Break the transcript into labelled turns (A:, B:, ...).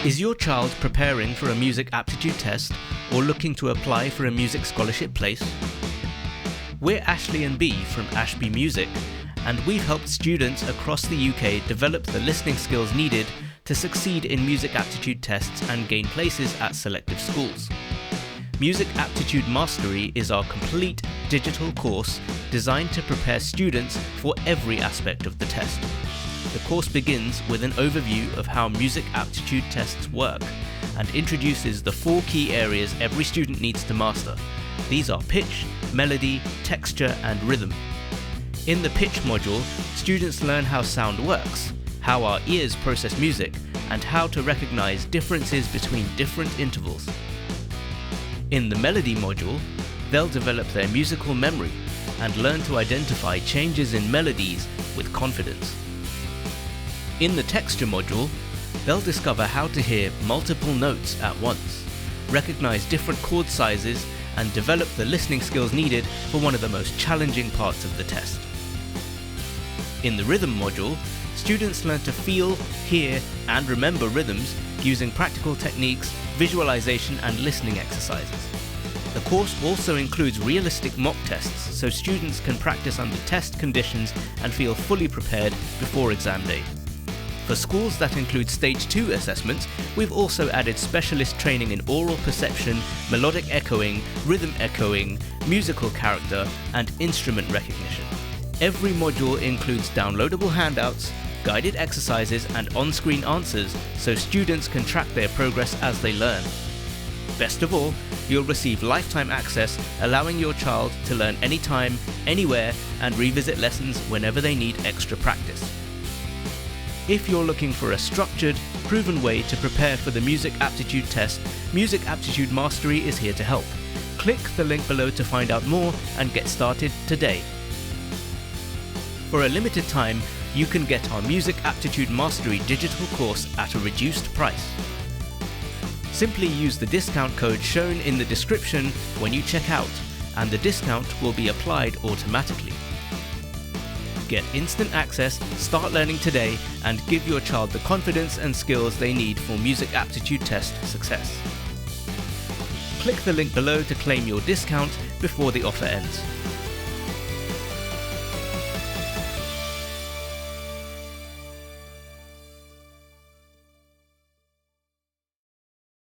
A: Is your child preparing for a music aptitude test or looking to apply for a music scholarship place? We're Ashley and Bea from Ashby Music, and we've helped students across the UK develop the listening skills needed to succeed in music aptitude tests and gain places at selective schools. Music Aptitude Mastery is our complete digital course designed to prepare students for every aspect of the test. The course begins with an overview of how music aptitude tests work and introduces the 4 key areas every student needs to master. These are pitch, melody, texture, and rhythm. In the pitch module, students learn how sound works, how our ears process music, and how to recognize differences between different intervals. In the melody module, they'll develop their musical memory and learn to identify changes in melodies with confidence. In the texture module, they'll discover how to hear multiple notes at once, recognize different chord sizes, and develop the listening skills needed for one of the most challenging parts of the test. In the rhythm module, students learn to feel, hear, and remember rhythms using practical techniques, visualization, and listening exercises. The course also includes realistic mock tests so students can practice under test conditions and feel fully prepared before exam day. For schools that include Stage 2 assessments, we've also added specialist training in aural perception, melodic echoing, rhythm echoing, musical character, and instrument recognition. Every module includes downloadable handouts, guided exercises, and on-screen answers so students can track their progress as they learn. Best of all, you'll receive lifetime access, allowing your child to learn anytime, anywhere, and revisit lessons whenever they need extra practice. If you're looking for a structured, proven way to prepare for the Music Aptitude Test, Music Aptitude Mastery is here to help. Click the link below to find out more and get started today. For a limited time, you can get our Music Aptitude Mastery digital course at a reduced price. Simply use the discount code shown in the description when you check out, and the discount will be applied automatically. Get instant access, start learning today, and give your child the confidence and skills they need for Music Aptitude Test success. Click the link below to claim your discount before the offer ends.